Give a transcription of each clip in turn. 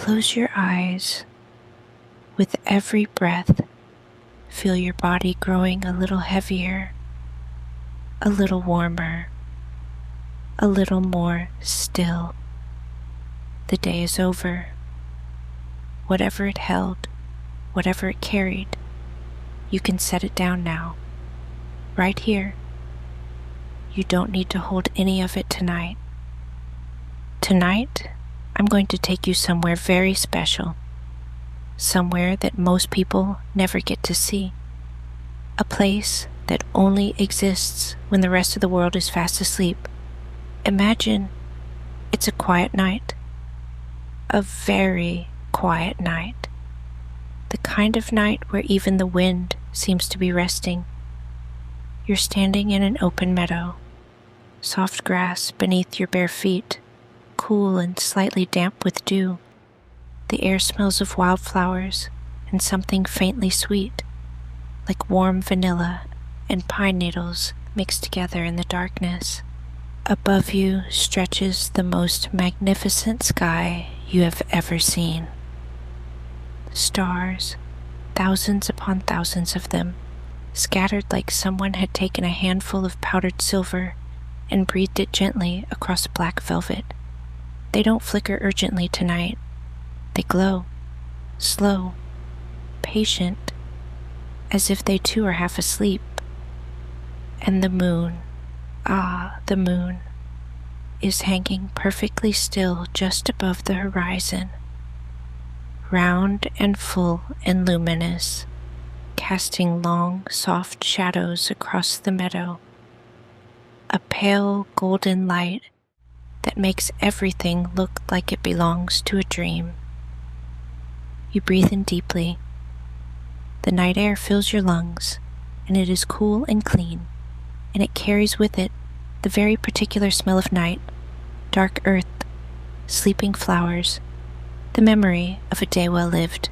Close your eyes. With every breath, feel your body growing a little heavier, a little warmer, a little more still. The day is over. Whatever it held, whatever it carried, you can set it down now, right here. You don't need to hold any of it tonight. Tonight, I'm going to take you somewhere very special, somewhere that most people never get to see, a place that only exists when the rest of the world is fast asleep. Imagine it's a quiet night, a very quiet night, the kind of night where even the wind seems to be resting. You're standing in an open meadow, soft grass beneath your bare feet, cool and slightly damp with dew. The air smells of wildflowers and something faintly sweet, like warm vanilla and pine needles mixed together in the darkness. Above you stretches the most magnificent sky you have ever seen. Stars, thousands upon thousands of them, scattered like someone had taken a handful of powdered silver and breathed it gently across black velvet. They don't flicker urgently tonight. They glow, slow, patient, as if they too are half asleep. And the moon, the moon, is hanging perfectly still just above the horizon, round and full and luminous, casting long, soft shadows across the meadow. A pale golden light that makes everything look like it belongs to a dream. You breathe in deeply. The night air fills your lungs, and it is cool and clean, and it carries with it the very particular smell of night, dark earth, sleeping flowers, the memory of a day well lived.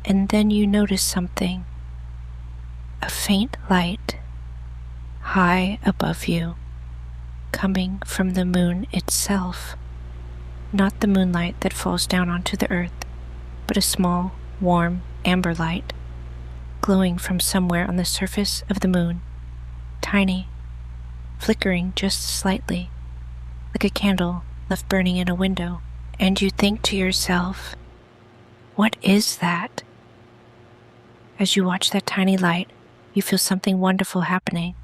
And then you notice something, a faint light, high above you, coming from the moon itself, not the moonlight that falls down onto the earth, but a small, warm, amber light, glowing from somewhere on the surface of the moon, tiny, flickering just slightly, like a candle left burning in a window. And you think to yourself, what is that? As you watch that tiny light, you feel something wonderful happening.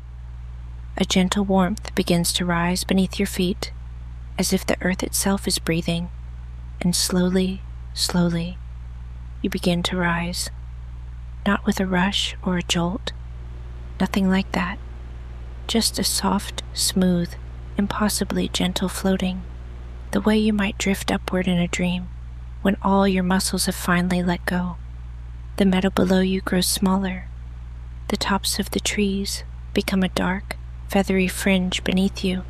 A gentle warmth begins to rise beneath your feet, as if the earth itself is breathing, and slowly, slowly, you begin to rise, not with a rush or a jolt, nothing like that, just a soft, smooth, impossibly gentle floating, the way you might drift upward in a dream when all your muscles have finally let go. The meadow below you grows smaller. The tops of the trees become a dark, feathery fringe beneath you.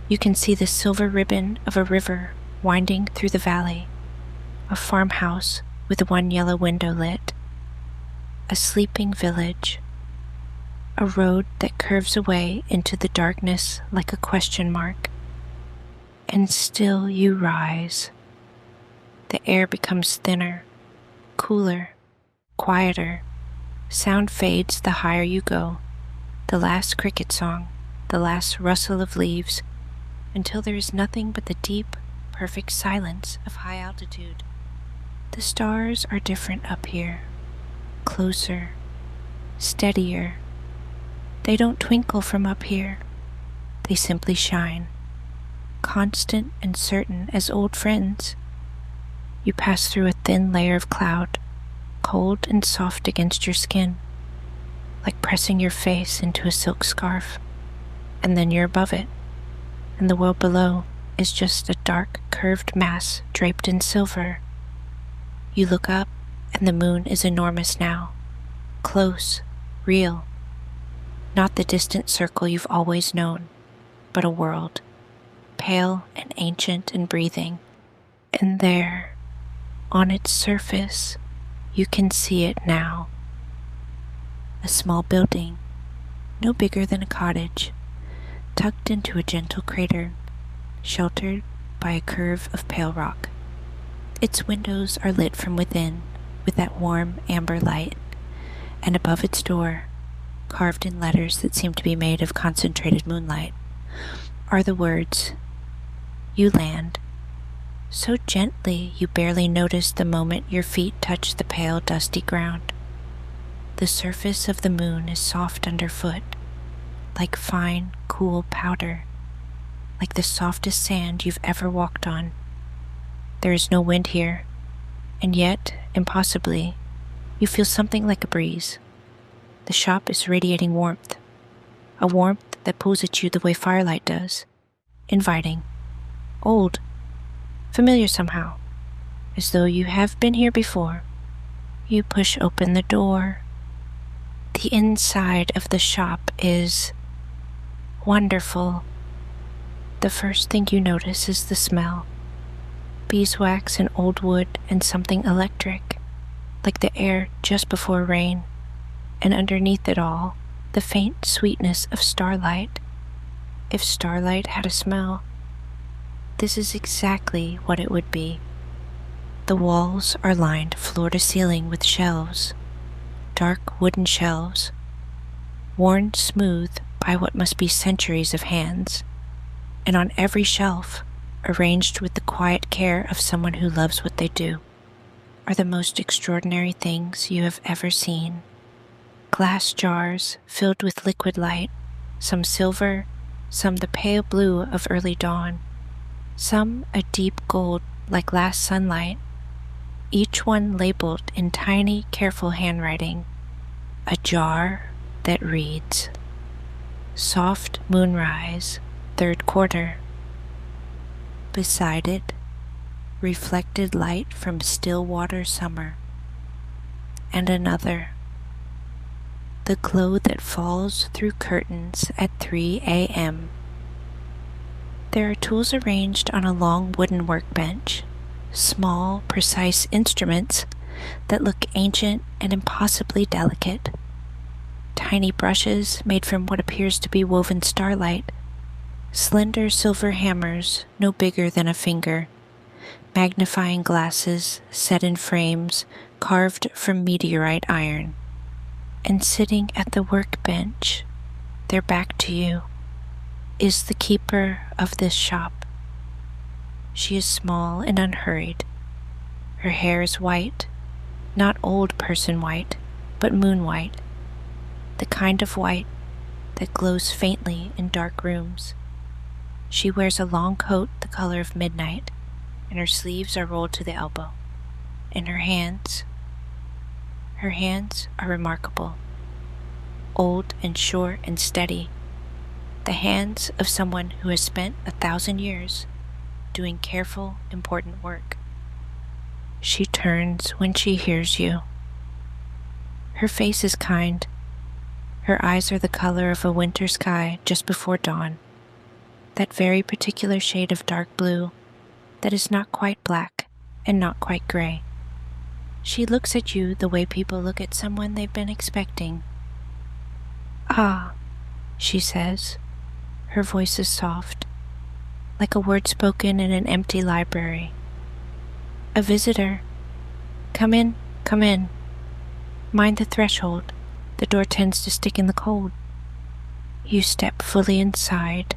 You can see the silver ribbon of a river winding through the valley, a farmhouse with one yellow window lit, a sleeping village, a road that curves away into the darkness like a question mark. And still you rise. The air becomes thinner, cooler, quieter. Sound fades the higher you go. The last cricket song, the last rustle of leaves, until there is nothing but the deep, perfect silence of high altitude. The stars are different up here, closer, steadier. They don't twinkle from up here. They simply shine, constant and certain as old friends. You pass through a thin layer of cloud, cold and soft against your skin, like pressing your face into a silk scarf, and then you're above it, and the world below is just a dark, curved mass draped in silver. You look up, and the moon is enormous now, close, real, not the distant circle you've always known, but a world, pale and ancient and breathing. And there, on its surface, you can see it now. A small building, no bigger than a cottage, tucked into a gentle crater, sheltered by a curve of pale rock. Its windows are lit from within with that warm amber light, and above its door, carved in letters that seem to be made of concentrated moonlight, are the words, "You land, so gently you barely notice the moment your feet touch the pale, dusty ground. The surface of the moon is soft underfoot, like fine, cool powder, like the softest sand you've ever walked on. There is no wind here, and yet, impossibly, you feel something like a breeze. The shop is radiating warmth, a warmth that pulls at you the way firelight does, inviting, old, familiar somehow, as though you have been here before. You push open the door. The inside of the shop is wonderful. The first thing you notice is the smell. Beeswax and old wood and something electric, like the air just before rain, and underneath it all, the faint sweetness of starlight. If starlight had a smell, this is exactly what it would be. The walls are lined floor to ceiling with shelves, dark wooden shelves, worn smooth by what must be centuries of hands, and on every shelf, arranged with the quiet care of someone who loves what they do, are the most extraordinary things you have ever seen. Glass jars filled with liquid light, some silver, some the pale blue of early dawn, some a deep gold like last sunlight, each one labeled in tiny, careful handwriting, a jar that reads, "Soft moonrise, third quarter." Beside it, reflected light from still water summer, and another, the glow that falls through curtains at 3 a.m. There are tools arranged on a long wooden workbench, small, precise instruments that look ancient and impossibly delicate. Tiny brushes made from what appears to be woven starlight, slender silver hammers no bigger than a finger, magnifying glasses set in frames carved from meteorite iron. And sitting at the workbench, their back to you, is the keeper of this shop. She is small and unhurried. Her hair is white, not old person white, but moon white, the kind of white that glows faintly in dark rooms. She wears a long coat the color of midnight, and her sleeves are rolled to the elbow. And her hands are remarkable, old and short and steady, the hands of someone who has spent 1,000 years doing careful, important work. She turns when she hears you. Her face is kind. Her eyes are the color of a winter sky just before dawn, that very particular shade of dark blue that is not quite black and not quite gray. She looks at you the way people look at someone they've been expecting. "Ah," she says. Her voice is soft, like a word spoken in an empty library. "A visitor. Come in, come in. Mind the threshold. The door tends to stick in the cold." You step fully inside,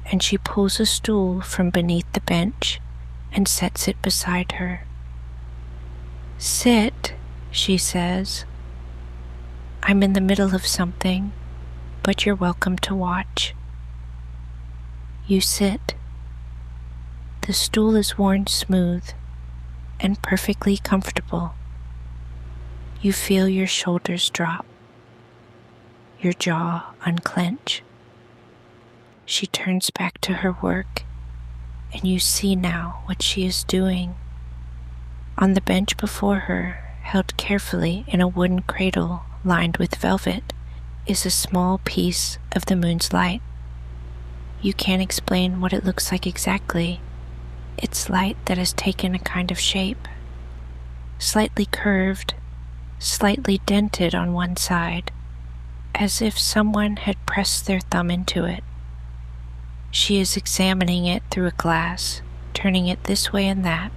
and she pulls a stool from beneath the bench and sets it beside her. "Sit," she says. "I'm in the middle of something, but you're welcome to watch." You sit. The stool is worn smooth and perfectly comfortable. You feel your shoulders drop, your jaw unclench. She turns back to her work, and you see now what she is doing. On the bench before her, held carefully in a wooden cradle lined with velvet, is a small piece of the moon's light. You can't explain what it looks like exactly. It's light that has taken a kind of shape, slightly curved, slightly dented on one side, as if someone had pressed their thumb into it. She is examining it through a glass, turning it this way and that,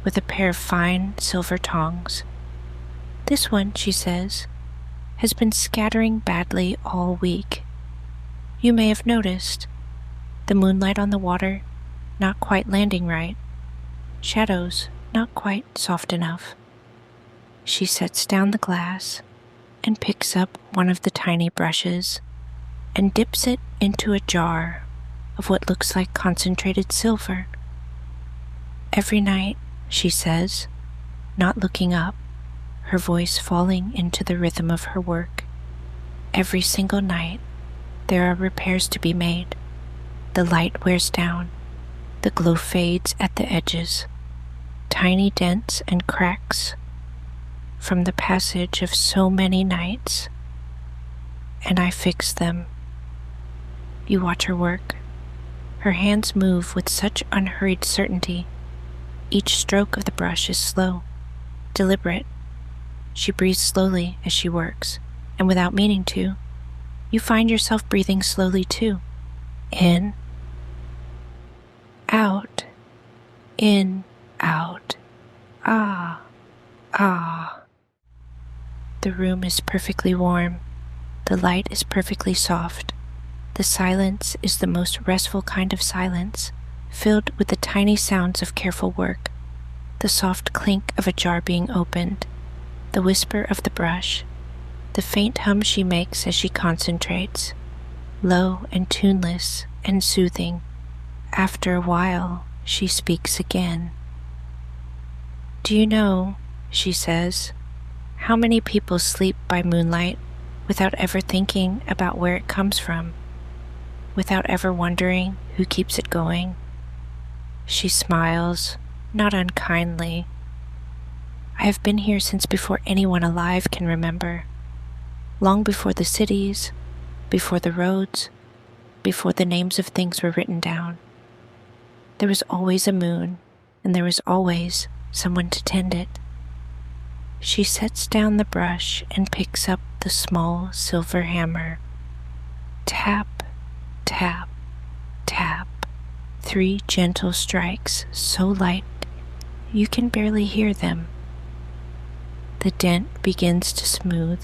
with a pair of fine silver tongs. This one, she says, has been scattering badly all week. You may have noticed the moonlight on the water not quite landing right, shadows not quite soft enough. She sets down the glass and picks up one of the tiny brushes and dips it into a jar of what looks like concentrated silver. Every night, she says, not looking up, her voice falling into the rhythm of her work. Every single night, there are repairs to be made. The light wears down. The glow fades at the edges. Tiny dents and cracks from the passage of so many nights. And I fix them. You watch her work. Her hands move with such unhurried certainty. Each stroke of the brush is slow, deliberate. She breathes slowly as she works, and without meaning to, you find yourself breathing slowly too. In, out, in, out. Ah, ah. The room is perfectly warm. The light is perfectly soft. The silence is the most restful kind of silence, filled with the tiny sounds of careful work, the soft clink of a jar being opened, the whisper of the brush, the faint hum she makes as she concentrates, low and tuneless and soothing. After a while, she speaks again. Do you know, she says, how many people sleep by moonlight without ever thinking about where it comes from, without ever wondering who keeps it going? She smiles, not unkindly. I have been here since before anyone alive can remember, long before the cities, before the roads, before the names of things were written down. There was always a moon, and there was always someone to tend it. She sets down the brush and picks up the small silver hammer. Tap, tap, tap. 3 gentle strikes, so light you can barely hear them. The dent begins to smooth.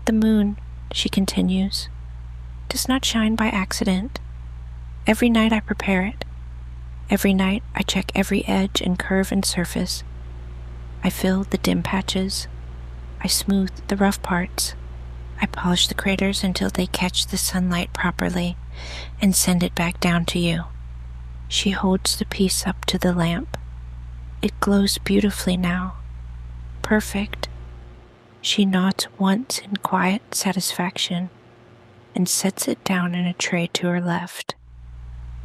The moon, she continues, does not shine by accident. Every night I prepare it. Every night I check every edge and curve and surface. I fill the dim patches. I smooth the rough parts. I polish the craters until they catch the sunlight properly and send it back down to you. She holds the piece up to the lamp. It glows beautifully now. Perfect. She nods once in quiet satisfaction and sets it down in a tray to her left.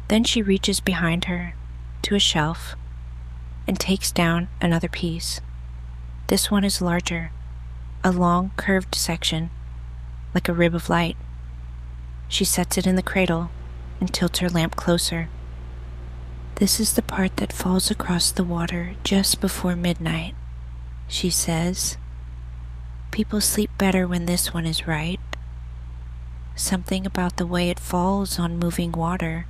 Then she reaches behind her to a shelf and takes down another piece. This one is larger, a long curved section, like a rib of light. She sets it in the cradle and tilts her lamp closer. This is the part that falls across the water just before midnight, she says. People sleep better when this one is right. Something about the way it falls on moving water.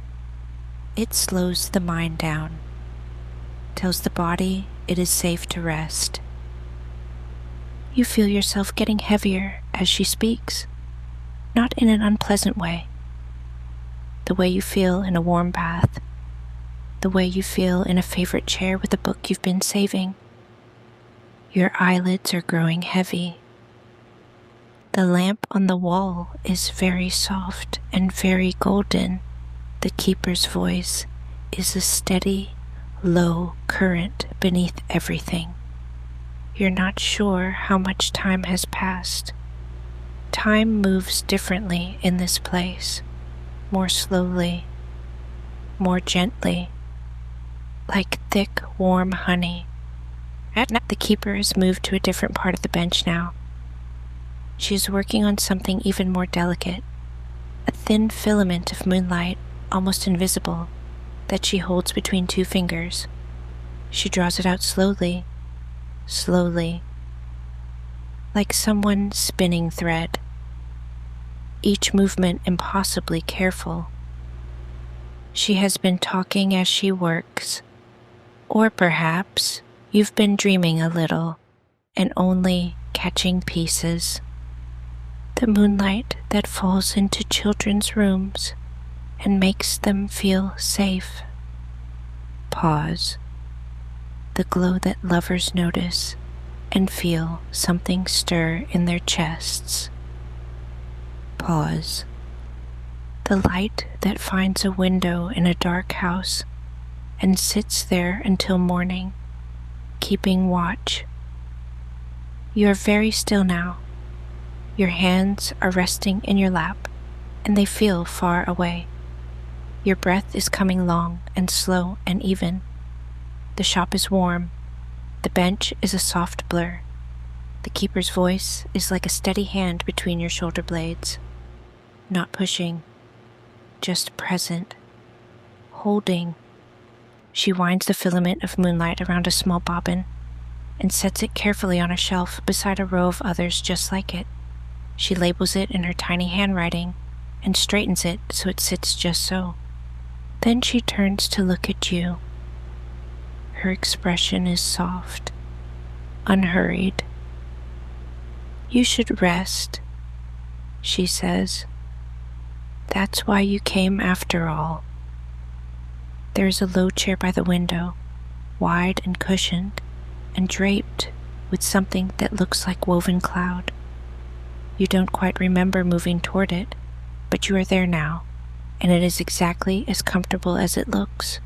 It slows the mind down, tells the body it is safe to rest. You feel yourself getting heavier as she speaks, not in an unpleasant way. The way you feel in a warm bath, the way you feel in a favorite chair with a book you've been saving. Your eyelids are growing heavy. The lamp on the wall is very soft and very golden. The keeper's voice is a steady, low current beneath everything. You're not sure how much time has passed. Time moves differently in this place, more slowly, more gently, like thick, warm honey. At night, the keeper has moved to a different part of the bench now. She is working on something even more delicate, a thin filament of moonlight, almost invisible, that she holds between 2 fingers. She draws it out slowly, slowly, like someone spinning thread, each movement impossibly careful. She has been talking as she works, Or perhaps you've been dreaming a little and only catching pieces. The moonlight that falls into children's rooms and makes them feel safe. Pause. The glow that lovers notice and feel something stir in their chests. Pause. The light that finds a window in a dark house and sits there until morning, keeping watch. You are very still now. Your hands are resting in your lap, and they feel far away. Your breath is coming long and slow and even. The shop is warm. The bench is a soft blur. The keeper's voice is like a steady hand between your shoulder blades. Not pushing, just present, holding. She winds the filament of moonlight around a small bobbin and sets it carefully on a shelf beside a row of others just like it. She labels it in her tiny handwriting and straightens it so it sits just so. Then she turns to look at you. Her expression is soft, unhurried. You should rest, she says. That's why you came after all. There is a low chair by the window, wide and cushioned, and draped with something that looks like woven cloud. You don't quite remember moving toward it, but you are there now, and it is exactly as comfortable as it looks.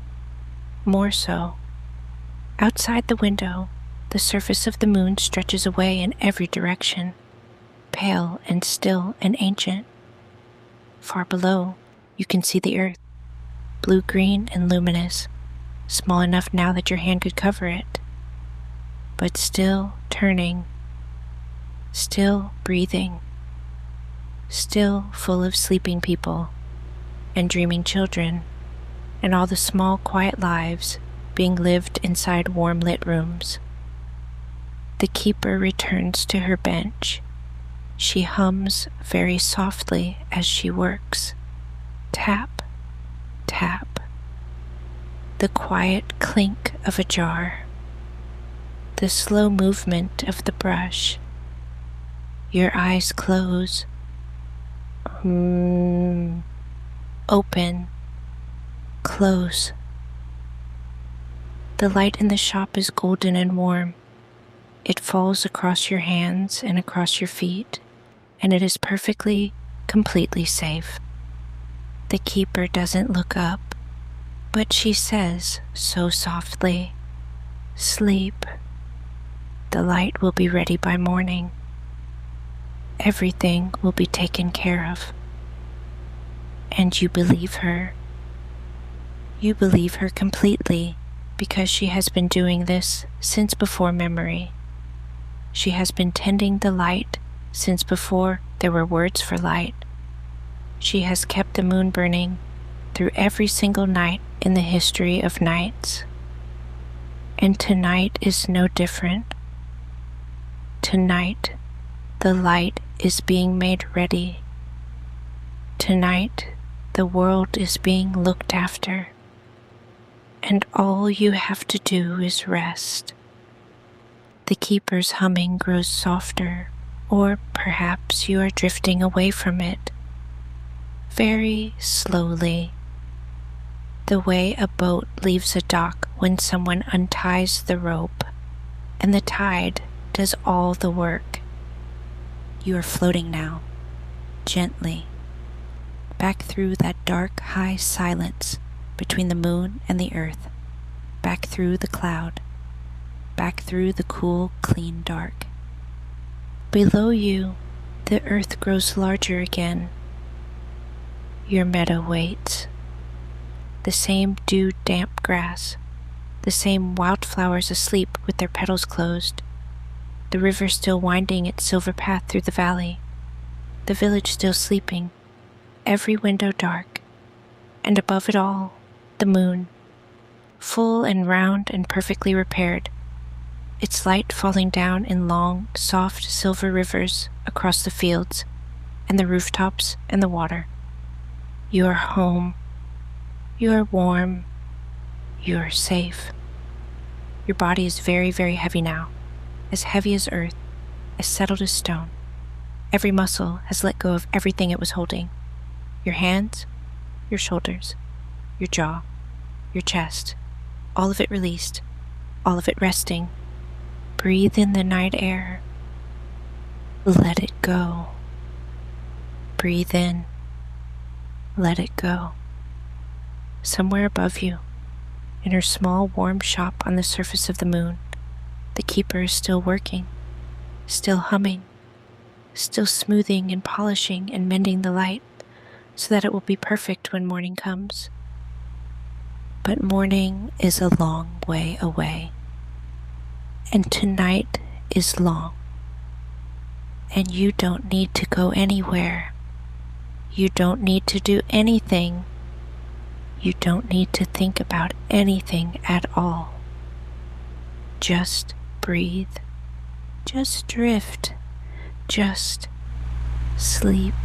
More so. Outside the window, the surface of the moon stretches away in every direction, pale and still and ancient. Far below, you can see the earth, blue-green and luminous, small enough now that your hand could cover it, but still turning, still breathing, still full of sleeping people and dreaming children, and all the small, quiet lives being lived inside warm-lit rooms. The keeper returns to her bench. She hums very softly as she works. Tap, tap. The quiet clink of a jar. The slow movement of the brush. Your eyes close. Open. Close. The light in the shop is golden and warm. It falls across your hands and across your feet, and it is perfectly, completely safe. The keeper doesn't look up, but she says so softly, "Sleep. The light will be ready by morning. Everything will be taken care of." And you believe her. You believe her completely because she has been doing this since before memory. She has been tending the light since before there were words for light. She has kept the moon burning through every single night in the history of nights. And tonight is no different. Tonight, the light is being made ready. Tonight, the world is being looked after. And all you have to do is rest. The keeper's humming grows softer, or perhaps you are drifting away from it. Very slowly, the way a boat leaves a dock when someone unties the rope, and the tide does all the work. You are floating now, gently, back through that dark, high silence between the moon and the earth, back through the cloud, back through the cool, clean dark. Below you, the earth grows larger again. Your meadow waits. The same dew-damp grass, the same wildflowers asleep with their petals closed, the river still winding its silver path through the valley, the village still sleeping, every window dark, and above it all, the moon, full and round and perfectly repaired, its light falling down in long, soft silver rivers across the fields and the rooftops and the water. You are home. You are warm. You are safe. Your body is very, very heavy now, as heavy as earth, as settled as stone. Every muscle has let go of everything it was holding. Your hands, your shoulders, your jaw, your chest, all of it released, all of it resting. Breathe in the night air. Let it go. Breathe in. Let it go. Somewhere above you, in her small warm shop on the surface of the moon, the keeper is still working, still humming, still smoothing and polishing and mending the light so that it will be perfect when morning comes. But morning is a long way away, and tonight is long, and you don't need to go anywhere. You don't need to do anything. You don't need to think about anything at all. Just breathe. Just drift. Just sleep.